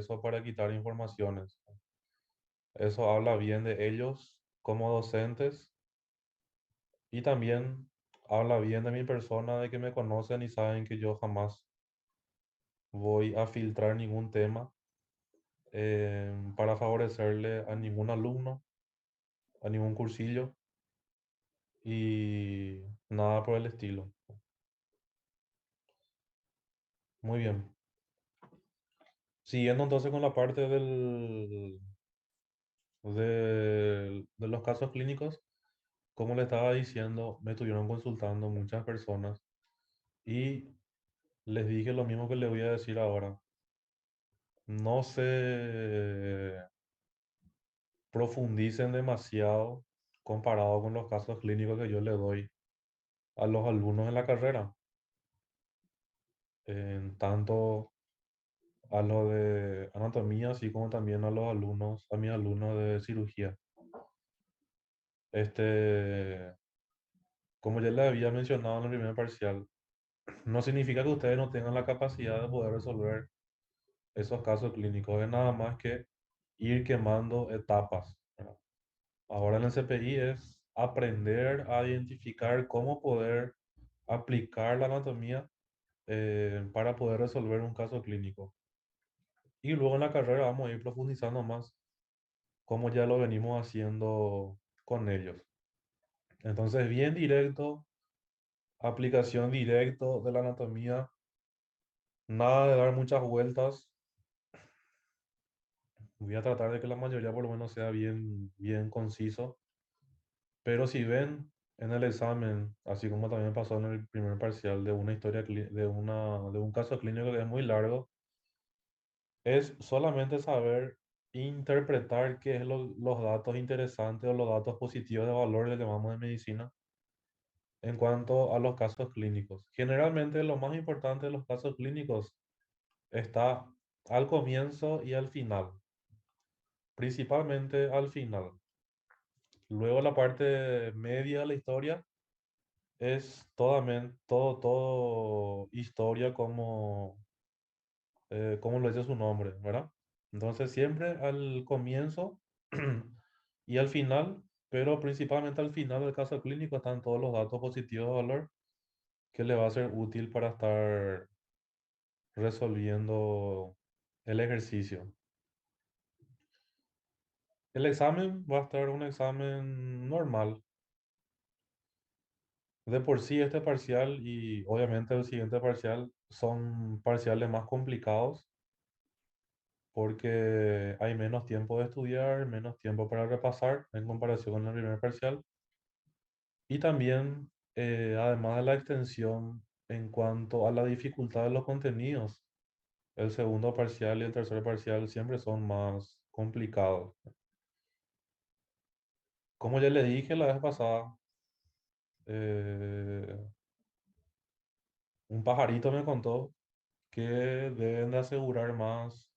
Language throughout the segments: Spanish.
eso para quitar informaciones. Eso habla bien de ellos como docentes y también habla bien de mi persona, de que me conocen y saben que yo jamás voy a filtrar ningún tema para favorecerle a ningún alumno, a ningún cursillo y nada por el estilo. Muy bien. Siguiendo entonces con la parte de los casos clínicos, como le estaba diciendo, me estuvieron consultando muchas personas y les dije lo mismo que le voy a decir ahora. No se profundicen demasiado comparado con los casos clínicos que yo le doy a los alumnos en la carrera, en tanto a lo de anatomía, así como también a los alumnos, a mis alumnos de cirugía. Este, como ya les había mencionado en el primer parcial, no significa que ustedes no tengan la capacidad de poder resolver esos casos clínicos, es nada más que ir quemando etapas, ¿verdad? Ahora en el CPI es aprender a identificar cómo poder aplicar la anatomía para poder resolver un caso clínico. Y luego en la carrera vamos a ir profundizando más, como ya lo venimos haciendo con ellos. Entonces, bien directo, aplicación directo de la anatomía, nada de dar muchas vueltas. Voy a tratar de que la mayoría por lo menos sea bien conciso. Pero si ven en el examen, así como también pasó en el primer parcial de una historia, de un caso clínico que es muy largo, es solamente saber interpretar qué es los datos interesantes o los datos positivos de valor que llamamos de medicina en cuanto a los casos clínicos. Generalmente lo más importante de los casos clínicos está al comienzo y al final, principalmente al final. Luego la parte media de la historia es todo historia como lo dice su nombre, ¿verdad? Entonces siempre al comienzo y al final, pero principalmente al final del caso clínico están todos los datos positivos de valor que le va a ser útil para estar resolviendo el ejercicio. El examen va a estar un examen normal. De por sí este parcial y obviamente el siguiente parcial son parciales más complicados porque hay menos tiempo de estudiar, menos tiempo para repasar en comparación con el primer parcial. Y también, además de la extensión en cuanto a la dificultad de los contenidos, el segundo parcial y el tercer parcial siempre son más complicados. Como ya le dije la vez pasada, eh, un pajarito me contó que deben de asegurar más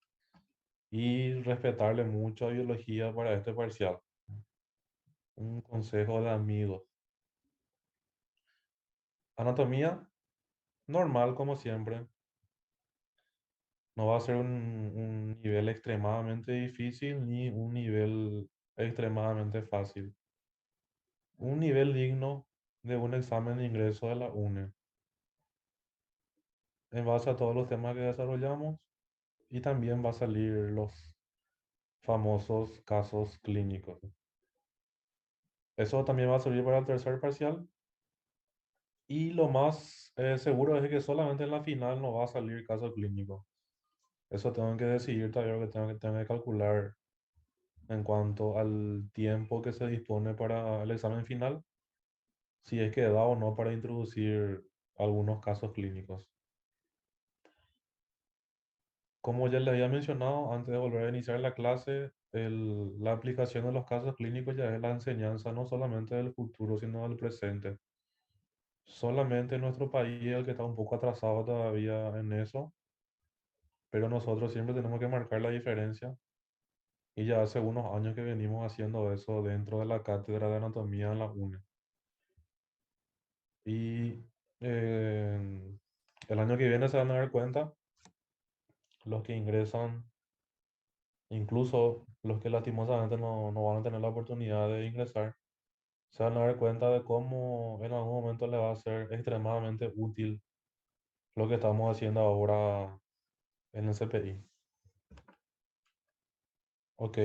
y respetarle mucho a biología para este parcial. Un consejo de amigos. Anatomía, normal como siempre. No va a ser un nivel extremadamente difícil ni un nivel extremadamente fácil. Un nivel digno de un examen de ingreso de la UNE, en base a todos los temas que desarrollamos y también va a salir los famosos casos clínicos. Eso también va a servir para el tercer parcial y lo más seguro es que solamente en la final no va a salir caso clínico. Eso tengo que decidir todavía lo que tengo que calcular en cuanto al tiempo que se dispone para el examen final, si es que da o no para introducir algunos casos clínicos. Como ya le había mencionado antes de volver a iniciar la clase, la aplicación de los casos clínicos ya es la enseñanza no solamente del futuro, sino del presente. Solamente nuestro país es el que está un poco atrasado todavía en eso, pero nosotros siempre tenemos que marcar la diferencia y ya hace unos años que venimos haciendo eso dentro de la cátedra de anatomía en la UNE. Y el año que viene se van a dar cuenta los que ingresan Incluso los que lastimosamente no van a tener la oportunidad de ingresar, se van a dar cuenta de cómo en algún momento les va a ser extremadamente útil lo que estamos haciendo ahora en el CPI. Ok,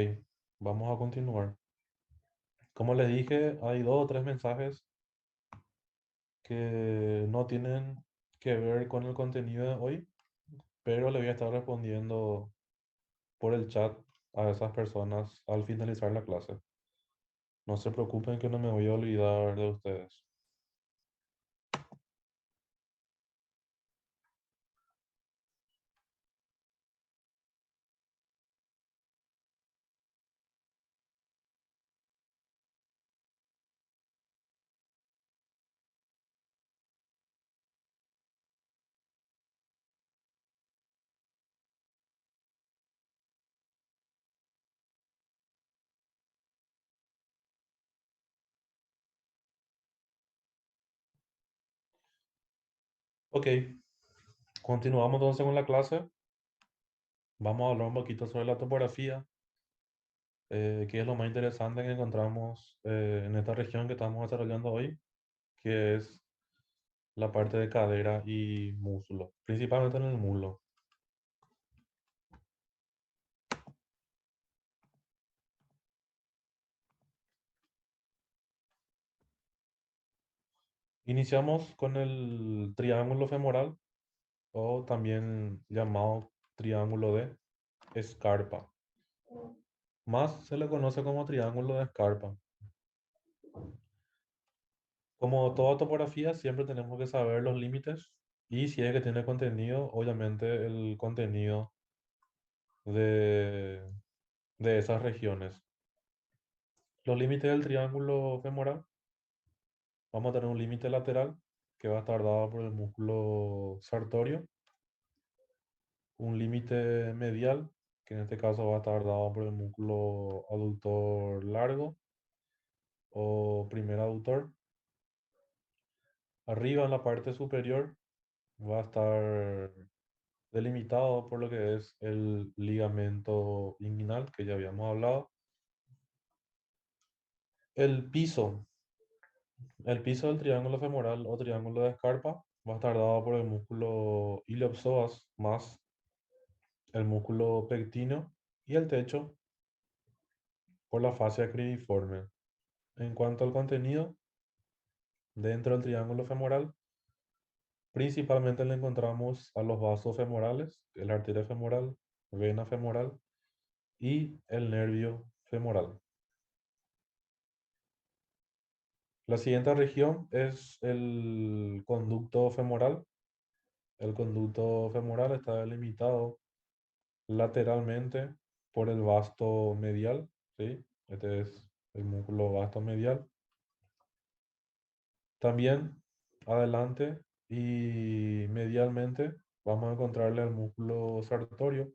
vamos a continuar. Como les dije, hay dos o tres mensajes que no tienen que ver con el contenido de hoy, pero le voy a estar respondiendo por el chat a esas personas al finalizar la clase. No se preocupen que no me voy a olvidar de ustedes. Ok, continuamos entonces con la clase. Vamos a hablar un poquito sobre la topografía, que es lo más interesante que encontramos en esta región que estamos desarrollando hoy, que es la parte de cadera y muslo, principalmente en el muslo. Iniciamos con el triángulo femoral o también llamado triángulo de Scarpa. Más se le conoce como triángulo de Scarpa. Como toda topografía, siempre tenemos que saber los límites y si es que tiene contenido, obviamente el contenido de, de esas regiones. Los límites del triángulo femoral, vamos a tener un límite lateral que va a estar dado por el músculo sartorio, un límite medial que en este caso va a estar dado por el músculo aductor largo o primer aductor. Arriba en la parte superior va a estar delimitado por lo que es el ligamento inguinal que ya habíamos hablado. El piso, el piso del triángulo femoral o triángulo de escarpa va a estar dado por el músculo iliopsoas más el músculo pectíneo y el techo por la fascia cribriforme. En cuanto al contenido, dentro del triángulo femoral, principalmente le encontramos a los vasos femorales, la arteria femoral, vena femoral y el nervio femoral. La siguiente región es el conducto femoral. El conducto femoral está delimitado lateralmente por el vasto medial, ¿sí? Este es el músculo vasto medial. También adelante y medialmente vamos a encontrarle al músculo sartorio,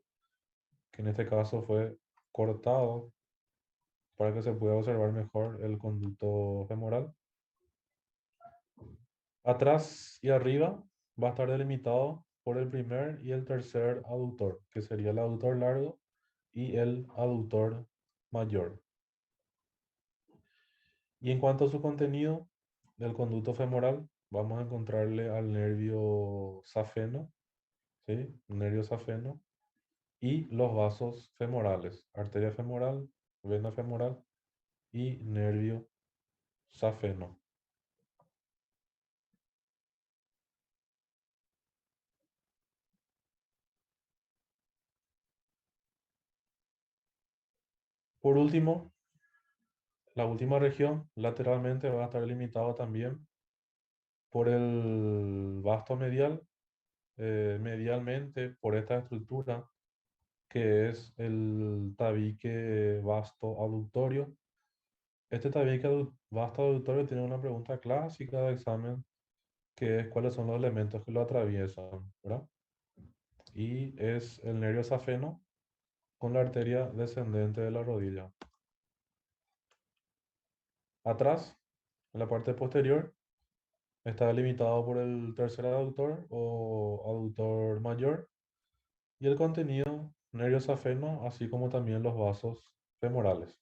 que en este caso fue cortado para que se pueda observar mejor el conducto femoral. Atrás y arriba va a estar delimitado por el primer y el tercer aductor, que sería el aductor largo y el aductor mayor. Y en cuanto a su contenido del conducto femoral, vamos a encontrarle al nervio safeno, ¿sí? Nervio safeno y los vasos femorales, arteria femoral, vena femoral y nervio safeno. Por último, la última región lateralmente va a estar limitado también por el vasto medial, medialmente por esta estructura que es el tabique vasto aductorio. Este tabique vasto aductorio tiene una pregunta clásica de examen que es cuáles son los elementos que lo atraviesan, ¿verdad? Y es el nervio safeno con la arteria descendente de la rodilla. Atrás, en la parte posterior, está delimitado por el tercer aductor o aductor mayor y el contenido nervio safeno, así como también los vasos femorales.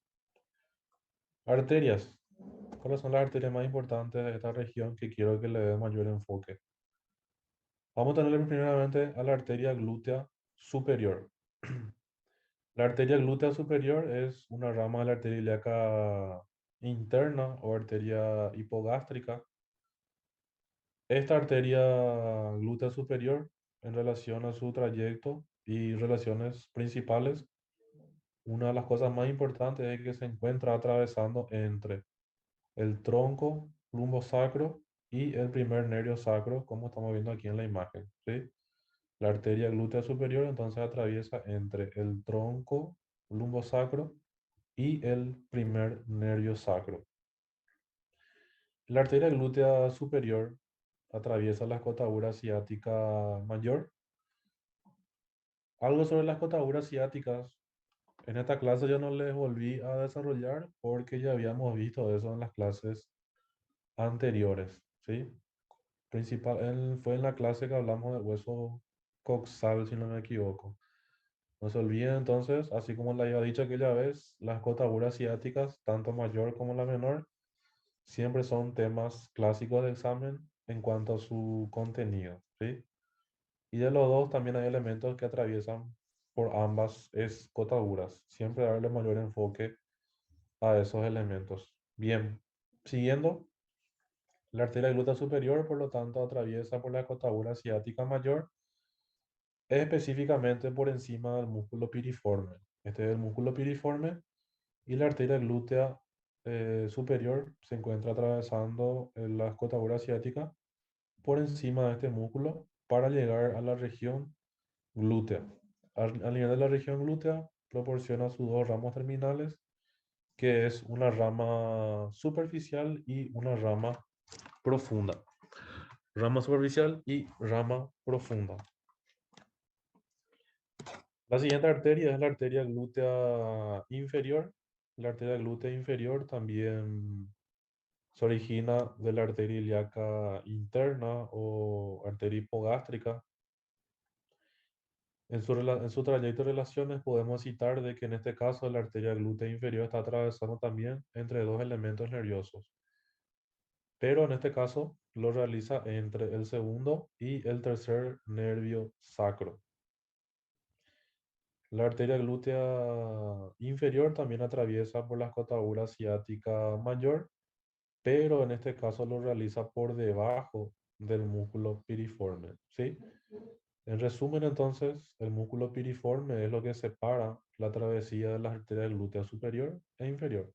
Arterias. ¿Cuáles son las arterias más importantes de esta región que quiero que le dé mayor enfoque? Vamos a tener primeramente a la arteria glútea superior. La arteria glútea superior es una rama de la arteria ilíaca interna o arteria hipogástrica. Esta arteria glútea superior, en relación a su trayecto y relaciones principales, una de las cosas más importantes es que se encuentra atravesando entre el tronco lumbosacro y el primer nervio sacro, como estamos viendo aquí en la imagen, ¿sí? La arteria glútea superior entonces atraviesa entre el tronco lumbosacro y el primer nervio sacro. La arteria glútea superior atraviesa la escotadura ciática mayor. Algo sobre las escotaduras ciáticas. En esta clase yo no les volví a desarrollar porque ya habíamos visto eso en las clases anteriores, ¿sí? Fue en la clase que hablamos del hueso coxal, si no me equivoco. No se olviden entonces, así como les había dicho aquella vez, las escotaduras ciáticas, tanto mayor como la menor, siempre son temas clásicos de examen en cuanto a su contenido, ¿sí? Y de los dos también hay elementos que atraviesan por ambas escotaduras. Siempre darle mayor enfoque a esos elementos. Bien, siguiendo, la arteria glútea superior, por lo tanto, atraviesa por la escotadura ciática mayor, específicamente por encima del músculo piriforme. Este es el músculo piriforme y la arteria glútea superior se encuentra atravesando la escotadura ciática por encima de este músculo para llegar a la región glútea. Al nivel de la región glútea, proporciona sus dos ramos terminales, que es una rama superficial y una rama profunda. Rama superficial y rama profunda. La siguiente arteria es la arteria glútea inferior. La arteria glútea inferior también se origina de la arteria ilíaca interna o arteria hipogástrica. En su trayecto de relaciones podemos citar de que en este caso la arteria glútea inferior está atravesando también entre dos elementos nerviosos, pero en este caso lo realiza entre el segundo y el tercer nervio sacro. La arteria glútea inferior también atraviesa por la escotadura ciática mayor, pero en este caso lo realiza por debajo del músculo piriforme, ¿sí? En resumen, entonces, el músculo piriforme es lo que separa la travesía de las arterias glútea superior e inferior.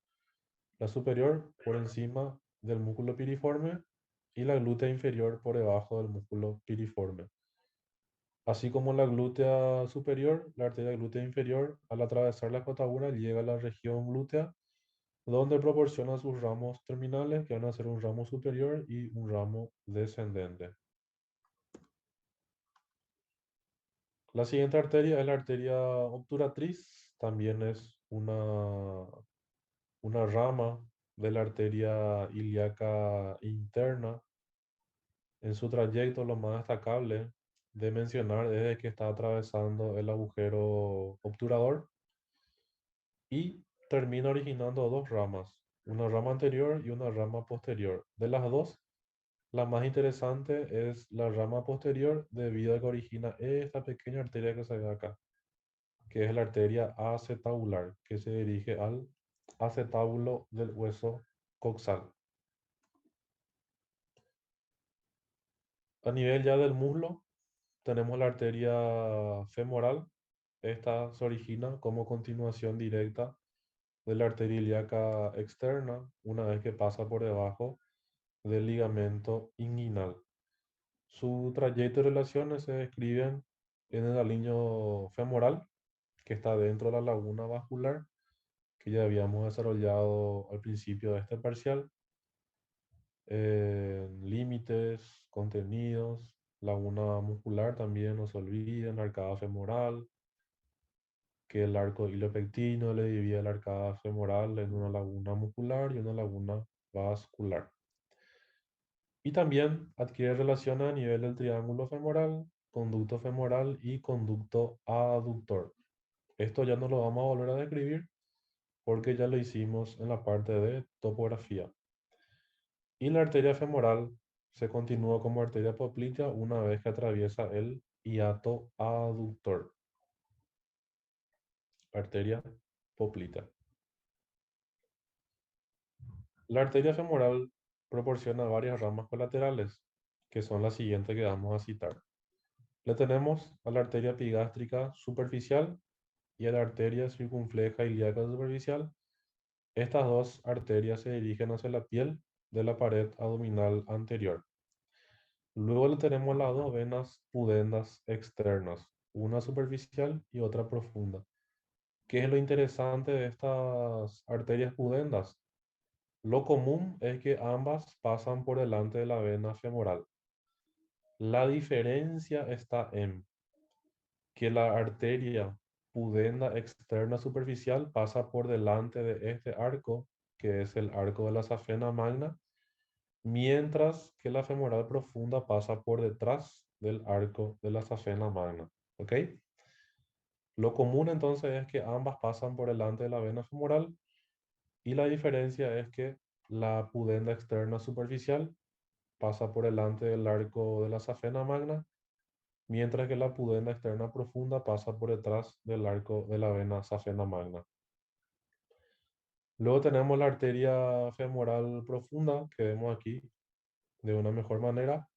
La superior por encima del músculo piriforme y la glútea inferior por debajo del músculo piriforme. Así como la glútea superior, la arteria glútea inferior, al atravesar la escotadura, llega a la región glútea, donde proporciona sus ramos terminales, que van a ser un ramo superior y un ramo descendente. La siguiente arteria es la arteria obturatriz, también es una rama de la arteria ilíaca interna. En su trayecto, lo más destacable de mencionar es que está atravesando el agujero obturador y termina originando dos ramas, una rama anterior y una rama posterior. De las dos, la más interesante es la rama posterior debido a que origina esta pequeña arteria que se ve acá, que es la arteria acetabular, que se dirige al acetábulo del hueso coxal. A nivel ya del muslo, tenemos la arteria femoral. Esta se origina como continuación directa de la arteria ilíaca externa, una vez que pasa por debajo del ligamento inguinal. Su trayecto y relaciones se describen en el aliño femoral, que está dentro de la laguna vascular, que ya habíamos desarrollado al principio de este parcial. Límites, contenidos, laguna muscular también no se olviden, arcada femoral, que el arco ilopectino le divide la arcada femoral en una laguna muscular y una laguna vascular. Y también adquiere relación a nivel del triángulo femoral, conducto femoral y conducto aductor. Esto ya no lo vamos a volver a describir porque ya lo hicimos en la parte de topografía. Y la arteria femoral se continúa como arteria popltea una vez que atraviesa el hiato aductor. Arteria popltea. La arteria femoral proporciona varias ramas colaterales, que son las siguientes que vamos a citar. Le tenemos a la arteria epigástrica superficial y a la arteria circunfleja ilíaca superficial. Estas dos arterias se dirigen hacia la piel de la pared abdominal anterior. Luego le tenemos las dos venas pudendas externas, una superficial y otra profunda. ¿Qué es lo interesante de estas arterias pudendas? Lo común es que ambas pasan por delante de la vena femoral. La diferencia está en que la arteria pudenda externa superficial pasa por delante de este arco, que es el arco de la safena magna, mientras que la femoral profunda pasa por detrás del arco de la safena magna. ¿Ok? Lo común entonces es que ambas pasan por delante de la vena femoral y la diferencia es que la pudenda externa superficial pasa por delante del arco de la safena magna, mientras que la pudenda externa profunda pasa por detrás del arco de la vena safena magna. Luego tenemos la arteria femoral profunda, que vemos aquí de una mejor manera.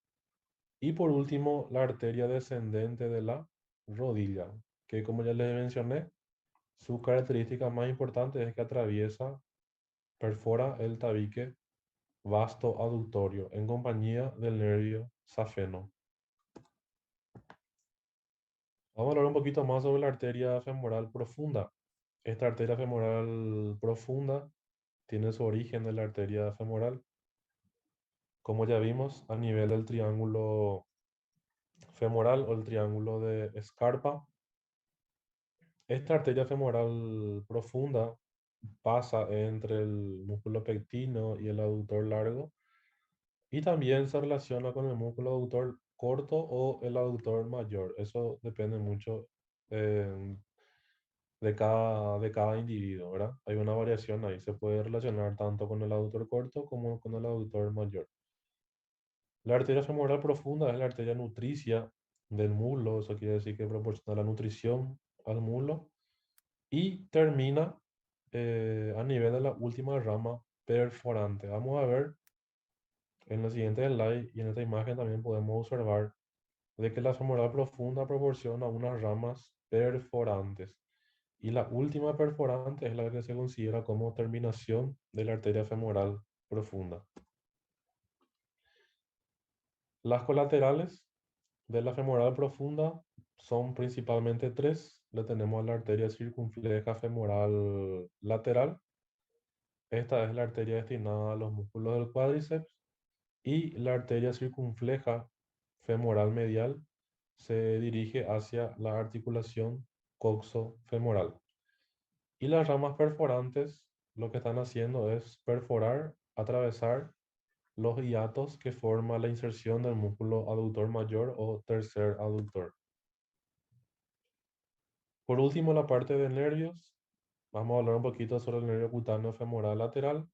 Y por último, la arteria descendente de la rodilla, que como ya les mencioné, su característica más importante es que atraviesa, perfora el tabique vasto aductorio en compañía del nervio safeno. Vamos a hablar un poquito más sobre la arteria femoral profunda. Esta arteria femoral profunda tiene su origen en la arteria femoral, como ya vimos, a nivel del triángulo femoral o el triángulo de Scarpa. Esta arteria femoral profunda pasa entre el músculo pectino y el aductor largo y también se relaciona con el músculo aductor corto o el aductor mayor. Eso depende mucho eh, de cada individuo, ¿verdad? Hay una variación ahí. Se puede relacionar tanto con el aductor corto como con el aductor mayor. La arteria femoral profunda es la arteria nutricia del muslo. Eso quiere decir que proporciona la nutrición al muslo y termina a nivel de la última rama perforante. Vamos a ver en la siguiente slide y en esta imagen también podemos observar de que la femoral profunda proporciona unas ramas perforantes y la última perforante es la que se considera como terminación de la arteria femoral profunda. Las colaterales de la femoral profunda son principalmente tres. Le tenemos a la arteria circunfleja femoral lateral. Esta es la arteria destinada a los músculos del cuádriceps y la arteria circunfleja femoral medial se dirige hacia la articulación coxo-femoral. Y las ramas perforantes lo que están haciendo es perforar, atravesar los hiatos que forma la inserción del músculo aductor mayor o tercer aductor. Por último, la parte de nervios. Vamos a hablar un poquito sobre el nervio cutáneo femoral lateral.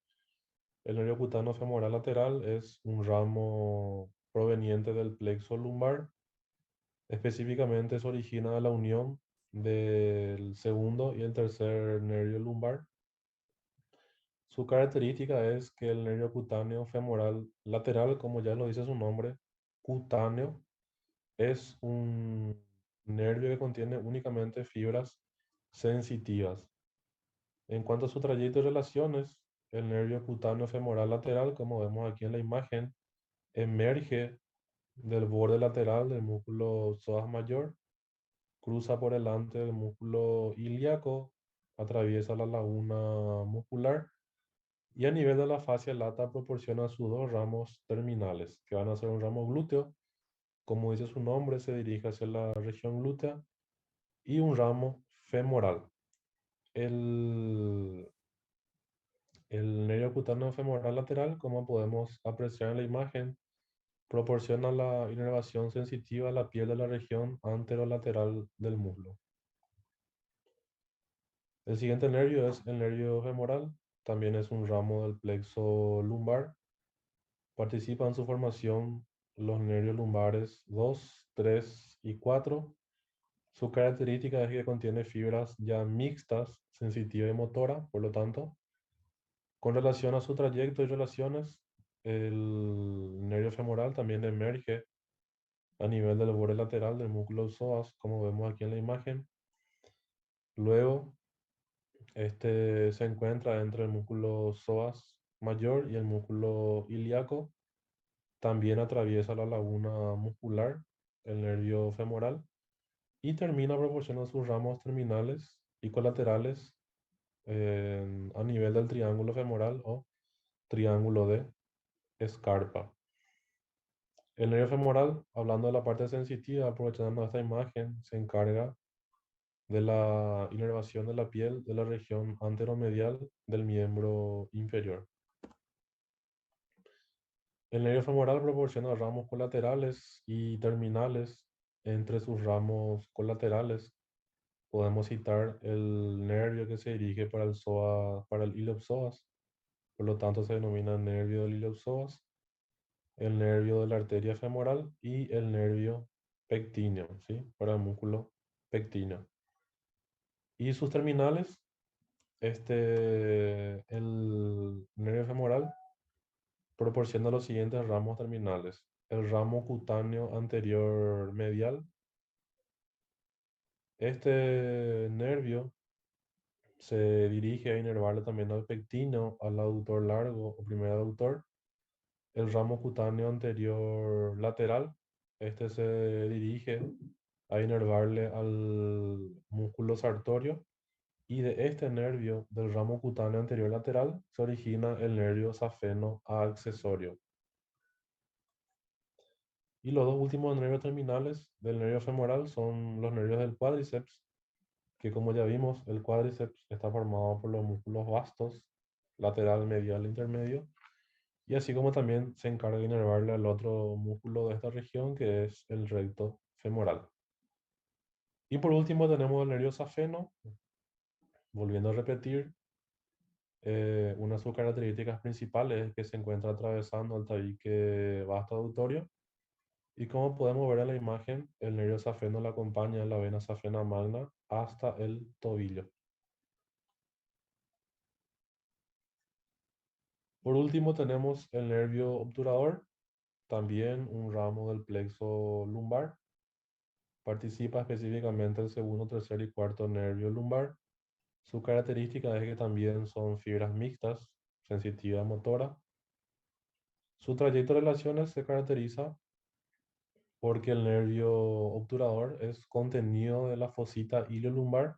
El nervio cutáneo femoral lateral es un ramo proveniente del plexo lumbar. Específicamente se origina de la unión del segundo y el tercer nervio lumbar. Su característica es que el nervio cutáneo femoral lateral, como ya lo dice su nombre, cutáneo, es un nervio que contiene únicamente fibras sensitivas. En cuanto a su trayecto y relaciones, el nervio cutáneo femoral lateral, como vemos aquí en la imagen, emerge del borde lateral del músculo psoas mayor, cruza por delante del músculo ilíaco, atraviesa la laguna muscular y a nivel de la fascia lata proporciona sus dos ramos terminales, que van a ser un ramo glúteo, como dice su nombre, se dirige hacia la región glútea, y un ramo femoral. El, el nervio cutáneo femoral lateral, como podemos apreciar en la imagen, proporciona la inervación sensitiva a la piel de la región anterolateral del muslo. El siguiente nervio es el nervio femoral, también es un ramo del plexo lumbar. Participan en su formación los nervios lumbares 2, 3 y 4. Su característica es que contiene fibras ya mixtas, sensitiva y motora, por lo tanto, con relación a su trayecto y relaciones, el nervio femoral también emerge a nivel del borde lateral del músculo psoas, como vemos aquí en la imagen. Luego, este se encuentra entre el músculo psoas mayor y el músculo ilíaco. También atraviesa la laguna muscular, el nervio femoral, y termina proporcionando sus ramos terminales y colaterales a nivel del triángulo femoral o triángulo de Scarpa. El nervio femoral, hablando de la parte sensitiva, aprovechando esta imagen, se encarga de la inervación de la piel de la región anteromedial del miembro inferior. El nervio femoral proporciona ramos colaterales y terminales. Entre sus ramos colaterales podemos citar el nervio que se dirige para el psoas, para el iliopsoas, por lo tanto se denomina nervio del iliopsoas, el nervio de la arteria femoral y el nervio pectíneo, ¿sí? Para el músculo pectíneo. Y sus terminales, el nervio femoral proporciona los siguientes ramos terminales. El ramo cutáneo anterior medial. Este nervio se dirige a inervarle también al pectíneo, al aductor largo o primer aductor. El ramo cutáneo anterior lateral, este se dirige a inervarle al músculo sartorio. Y de este nervio del ramo cutáneo anterior lateral se origina el nervio safeno accesorio. Y los dos últimos nervios terminales del nervio femoral son los nervios del cuádriceps, que como ya vimos, el cuádriceps está formado por los músculos vastos, lateral, medial e intermedio, y así como también se encarga de inervarle al otro músculo de esta región, que es el recto femoral. Y por último tenemos el nervio safeno, volviendo a repetir, una de sus características principales es que se encuentra atravesando el tabique vasto auditorio. Y como podemos ver en la imagen, el nervio safeno le acompaña en la vena safena magna hasta el tobillo. Por último tenemos el nervio obturador, también un ramo del plexo lumbar. Participa específicamente el segundo, tercer y cuarto nervio lumbar. Su característica es que también son fibras mixtas, sensitiva motora. Su trayecto de relaciones se caracteriza porque el nervio obturador es contenido de la fosita iliolumbar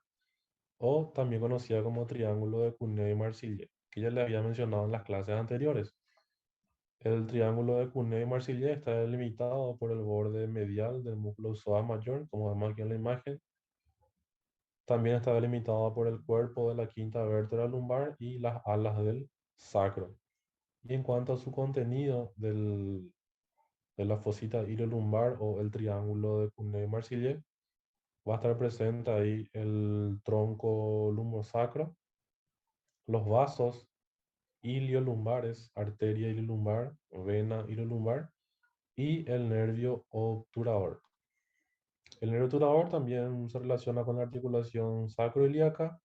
o también conocida como triángulo de Cuneo y Marsillet, que ya le había mencionado en las clases anteriores. El triángulo de Cuneo y Marsillet está delimitado por el borde medial del músculo psoas mayor, como vemos aquí en la imagen. También está delimitado por el cuerpo de la quinta vértebra lumbar y las alas del sacro. Y en cuanto a su contenido de la fosita iliolumbar o el triángulo de Cuneo y Marsillet, va a estar presente ahí el tronco lumbosacro, los vasos iliolumbares, arteria iliolumbar, vena iliolumbar y el nervio obturador. El nervio obturador también se relaciona con la articulación sacroiliaca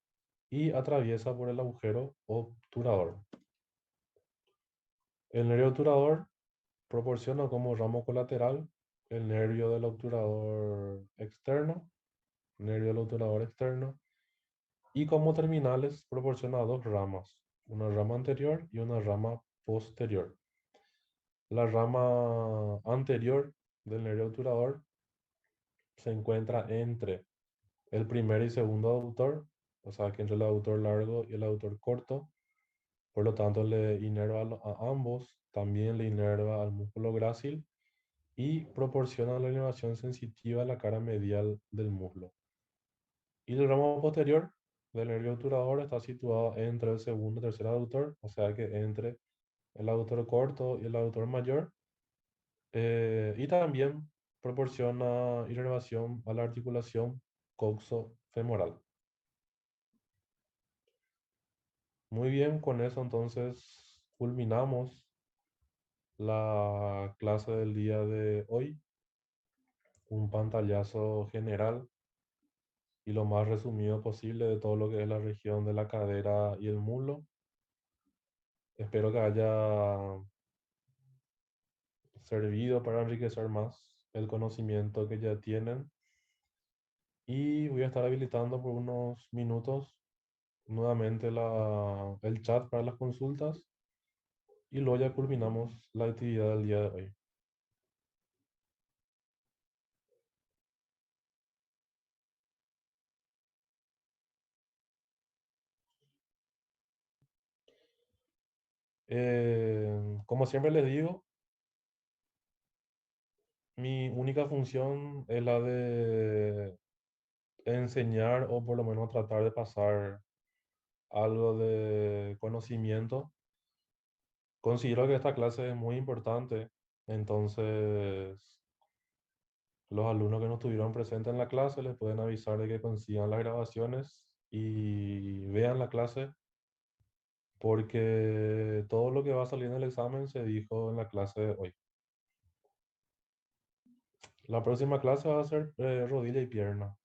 y atraviesa por el agujero obturador. El nervio obturador proporciona como ramo colateral el nervio del obturador externo, nervio del obturador externo, y como terminales proporciona dos ramas, una rama anterior y una rama posterior. La rama anterior del nervio obturador se encuentra entre el primer y segundo aductor, o sea que entre el aductor largo y el aductor corto, por lo tanto le inerva a ambos, también le inerva al músculo grácil y proporciona la inervación sensitiva a la cara medial del muslo. Y el ramo posterior del nervio obturador está situado entre el segundo y tercer aductor, o sea que entre el aductor corto y el aductor mayor, y también proporciona inervación a la articulación coxo-femoral. Muy bien, con eso entonces culminamos la clase del día de hoy. Un pantallazo general y lo más resumido posible de todo lo que es la región de la cadera y el muslo. Espero que haya servido para enriquecer más el conocimiento que ya tienen y voy a estar habilitando por unos minutos nuevamente el chat para las consultas y luego ya culminamos la actividad del día de hoy. Como siempre les digo, mi única función es la de enseñar o por lo menos tratar de pasar algo de conocimiento. Considero que esta clase es muy importante, entonces los alumnos que no estuvieron presentes en la clase les pueden avisar de que consigan las grabaciones y vean la clase porque todo lo que va a salir en el examen se dijo en la clase de hoy. La próxima clase va a ser rodilla y pierna.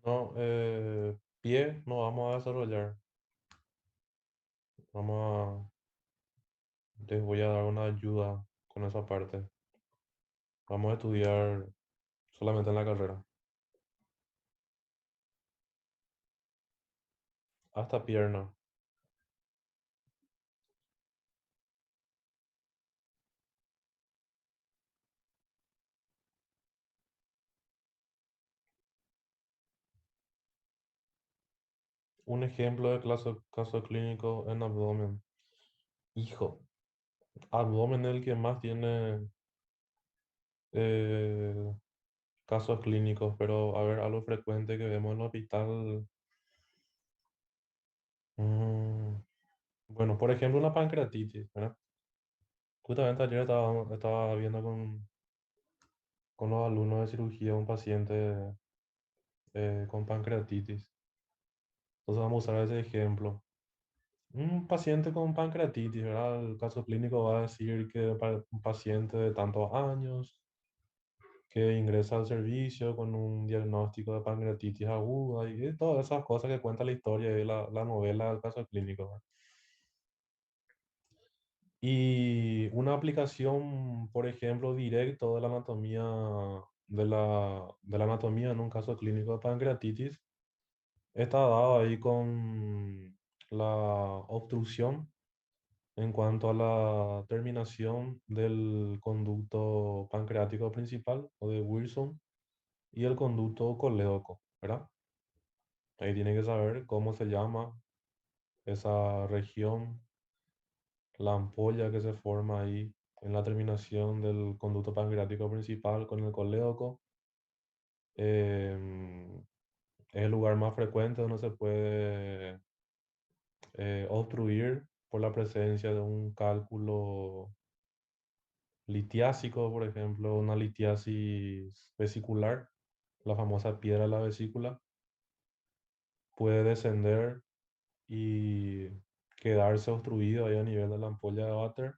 No, pie no vamos a desarrollar. Vamos Les voy a dar una ayuda con esa parte. Vamos a estudiar solamente en la carrera. Hasta pierna. Un ejemplo de caso clínico en abdomen. Hijo, abdomen es el que más tiene eh, casos clínicos, pero a ver, algo frecuente que vemos en el hospital. mm, bueno, por ejemplo, una pancreatitis, ¿verdad? Justamente ayer estaba viendo con los alumnos de cirugía un paciente con pancreatitis. Entonces vamos a usar ese ejemplo. Un paciente con pancreatitis, ¿verdad? El caso clínico va a decir que para un paciente de tantos años que ingresa al servicio con un diagnóstico de pancreatitis aguda y todas esas cosas que cuenta la historia y la novela del caso clínico, ¿verdad? Y una aplicación, por ejemplo, directo de la anatomía de la anatomía en un caso clínico de pancreatitis está dado ahí con la obstrucción en cuanto a la terminación del conducto pancreático principal o de Wilson y el conducto colédoco, ¿verdad? Ahí tiene que saber cómo se llama esa región, la ampolla que se forma ahí en la terminación del conducto pancreático principal con el colédoco. Es el lugar más frecuente donde se puede obstruir por la presencia de un cálculo litiásico, por ejemplo, una litiasis vesicular, la famosa piedra de la vesícula, puede descender y quedarse obstruido ahí a nivel de la ampolla de Vater.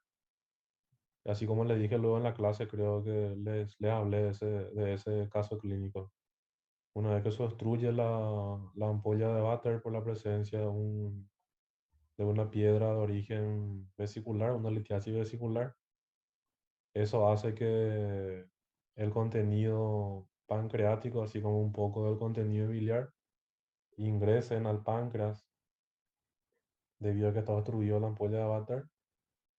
Así como les dije luego en la clase, creo que les hablé de ese caso clínico. Una vez que se obstruye la ampolla de Vater por la presencia de una piedra de origen vesicular, una litiasis vesicular, eso hace que el contenido pancreático, así como un poco del contenido biliar, ingresen al páncreas debido a que está obstruido la ampolla de Vater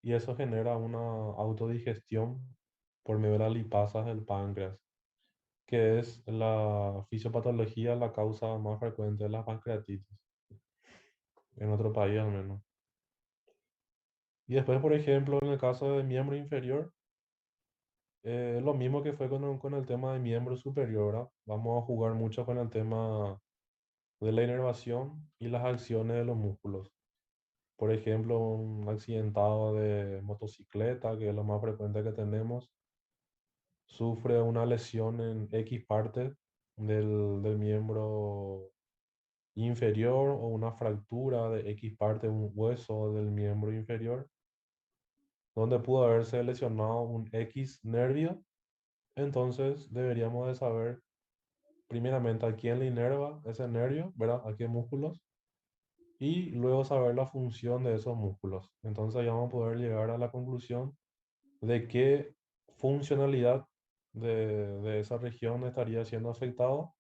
y eso genera una autodigestión por medio de las lipasas del páncreas, que es la fisiopatología, la causa más frecuente de la pancreatitis, en otro país al menos. Y después, por ejemplo, en el caso del miembro inferior, lo mismo que fue con el tema de miembro superior, ¿verdad? Vamos a jugar mucho con el tema de la inervación y las acciones de los músculos. Por ejemplo, un accidentado de motocicleta, que es lo más frecuente que tenemos, sufre una lesión en X parte del miembro inferior o una fractura de X parte de un hueso del miembro inferior, donde pudo haberse lesionado un X nervio. Entonces deberíamos de saber primeramente a quién le inerva ese nervio, ¿verdad? A qué músculos, y luego saber la función de esos músculos. Entonces ya vamos a poder llegar a la conclusión de qué funcionalidad de esa región estaría siendo afectado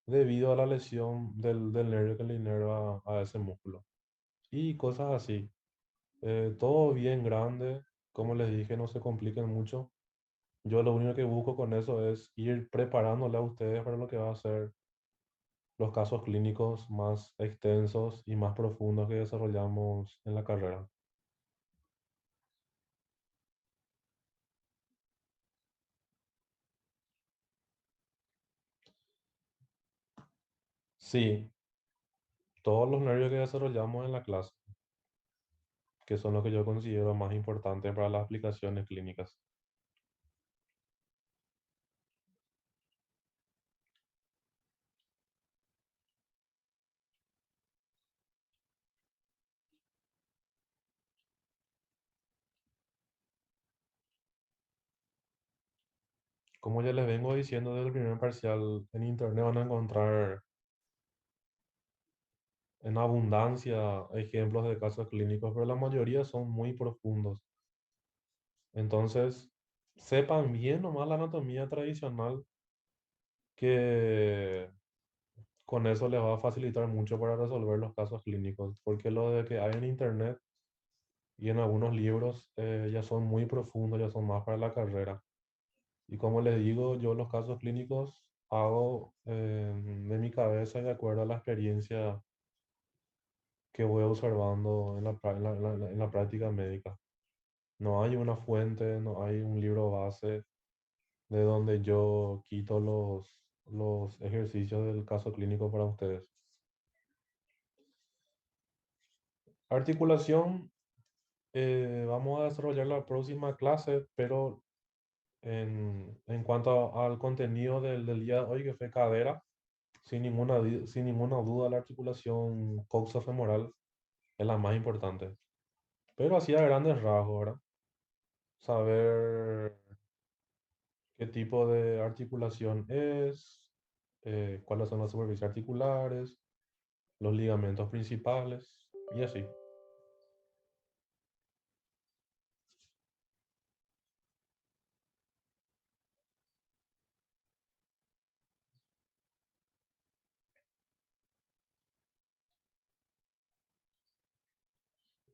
debido a la lesión del nervio que le inerva a ese músculo. Y cosas así. Todo bien grande, como les dije, no se compliquen mucho. Yo lo único que busco con eso es ir preparándole a ustedes para lo que va a ser los casos clínicos más extensos y más profundos que desarrollamos en la carrera. Sí, todos los nervios que desarrollamos en la clase, que son los que yo considero más importantes para las aplicaciones clínicas. Como ya les vengo diciendo desde el primer parcial, en internet van a encontrar en abundancia ejemplos de casos clínicos, pero la mayoría son muy profundos. Entonces, sepan bien nomás la anatomía tradicional, que con eso les va a facilitar mucho para resolver los casos clínicos, porque lo de que hay en internet y en algunos libros ya son muy profundos, ya son más para la carrera. Y como les digo, yo los casos clínicos hago de mi cabeza de acuerdo a la experiencia que voy observando en en la práctica médica. No hay una fuente, no hay un libro base de donde yo quito los ejercicios del caso clínico para ustedes. Articulación, vamos a desarrollar la próxima clase, pero en cuanto al contenido del día de hoy, que fue cadera, sin ninguna duda la articulación coxofemoral es la más importante. Pero así a grandes rasgos, ¿verdad? Saber qué tipo de articulación es, cuáles son las superficies articulares, los ligamentos principales y así.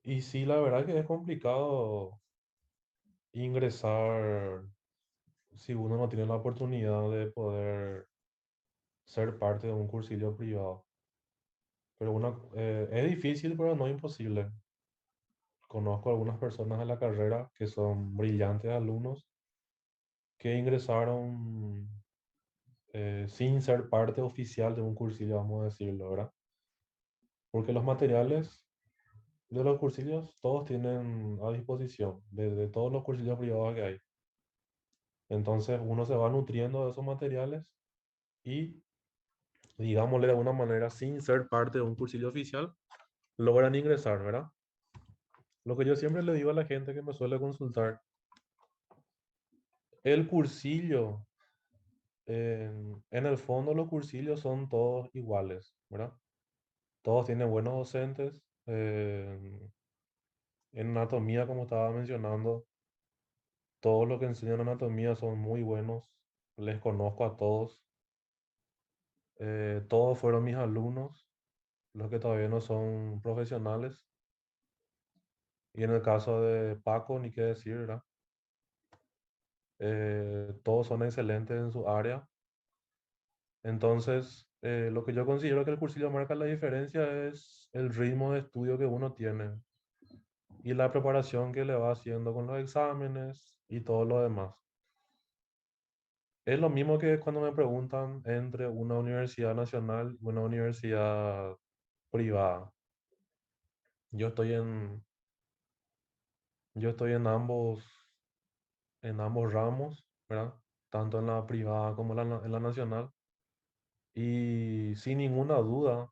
Y sí, la verdad que es complicado ingresar si uno no tiene la oportunidad de poder ser parte de un cursillo privado. Pero es difícil, pero no imposible. Conozco algunas personas de la carrera que son brillantes alumnos que ingresaron sin ser parte oficial de un cursillo, vamos a decirlo, ¿verdad? Porque los materiales de los cursillos todos tienen a disposición, de todos los cursillos privados que hay. Entonces uno se va nutriendo de esos materiales y, digámosle de alguna manera, sin ser parte de un cursillo oficial, logran ingresar, ¿verdad? Lo que yo siempre le digo a la gente que me suele consultar, el cursillo, en el fondo los cursillos son todos iguales, ¿verdad? Todos tienen buenos docentes. En anatomía, como estaba mencionando, todos los que enseñan anatomía son muy buenos. Les conozco a todos. Todos fueron mis alumnos, los que todavía no son profesionales. Y en el caso de Paco, ni qué decir, ¿verdad? Todos son excelentes en su área. Entonces, lo que yo considero que el cursillo marca la diferencia es el ritmo de estudio que uno tiene y la preparación que le va haciendo con los exámenes y todo lo demás. Es lo mismo que cuando me preguntan entre una universidad nacional y una universidad privada. Yo estoy yo estoy en ambos ramos, ¿verdad? Tanto en la privada como en la nacional. Y sin ninguna duda,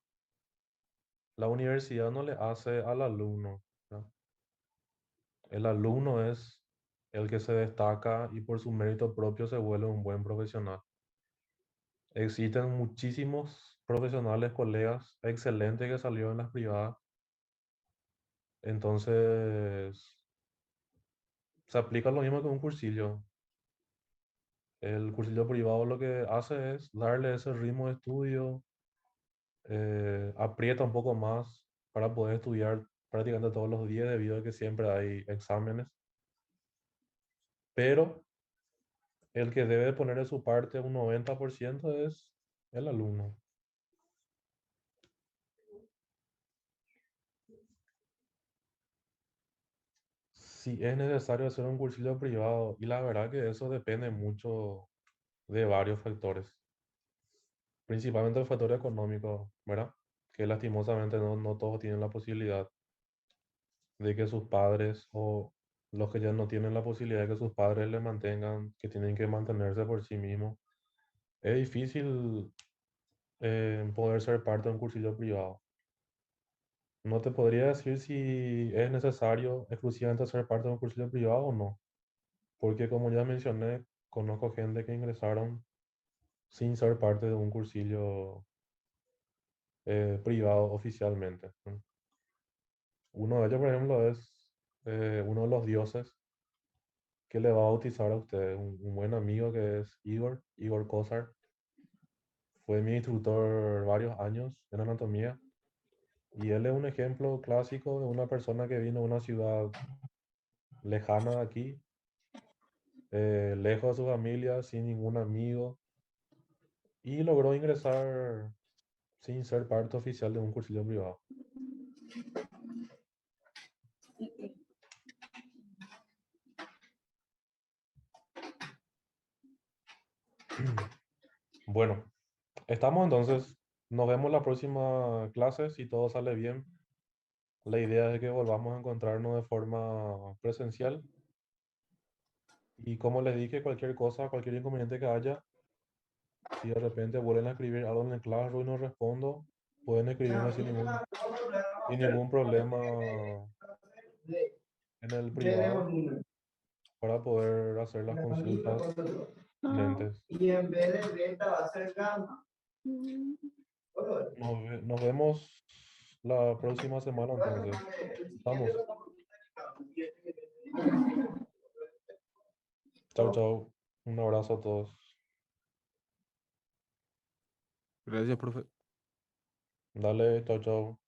la universidad no le hace al alumno, ¿verdad? El alumno es el que se destaca y por su mérito propio se vuelve un buen profesional. Existen muchísimos profesionales, colegas excelentes que salieron en las privadas. Entonces, se aplica lo mismo que un cursillo. El cursillo privado lo que hace es darle ese ritmo de estudio, aprieta un poco más para poder estudiar prácticamente todos los días debido a que siempre hay exámenes. Pero el que debe poner de su parte un 90% es el alumno. Si es necesario hacer un cursillo privado, y la verdad que eso depende mucho de varios factores, principalmente el factor económico, ¿verdad? Que lastimosamente no todos tienen la posibilidad de que sus padres o los que ya no tienen la posibilidad de que sus padres le mantengan, que tienen que mantenerse por sí mismos. Es difícil poder ser parte de un cursillo privado. No te podría decir si es necesario exclusivamente ser parte de un cursillo privado o no, porque como ya mencioné, conozco gente que ingresaron sin ser parte de un cursillo privado oficialmente. Uno de ellos, por ejemplo, es uno de los dioses que le va a bautizar a usted, un buen amigo que es Igor Kosar. Fue mi instructor varios años en anatomía y él es un ejemplo clásico de una persona que vino a una ciudad lejana de aquí, lejos de su familia, sin ningún amigo, y logró ingresar sin ser parte oficial de un cursillo privado. Bueno, estamos entonces. Nos vemos la próxima clase si todo sale bien. La idea es que volvamos a encontrarnos de forma presencial. Y como les dije, cualquier cosa, cualquier inconveniente que haya, si de repente vuelven a escribir algo en el Classroom y no respondo, pueden escribirme sin ningún problema en el privado para poder hacer las consultas Ah, pertinentes. Y en vez de beta va a ser gamma. mm. Nos vemos la próxima semana entonces. Estamos. Chau, chau. Un abrazo a todos. Gracias, profe. Dale, chau, chau.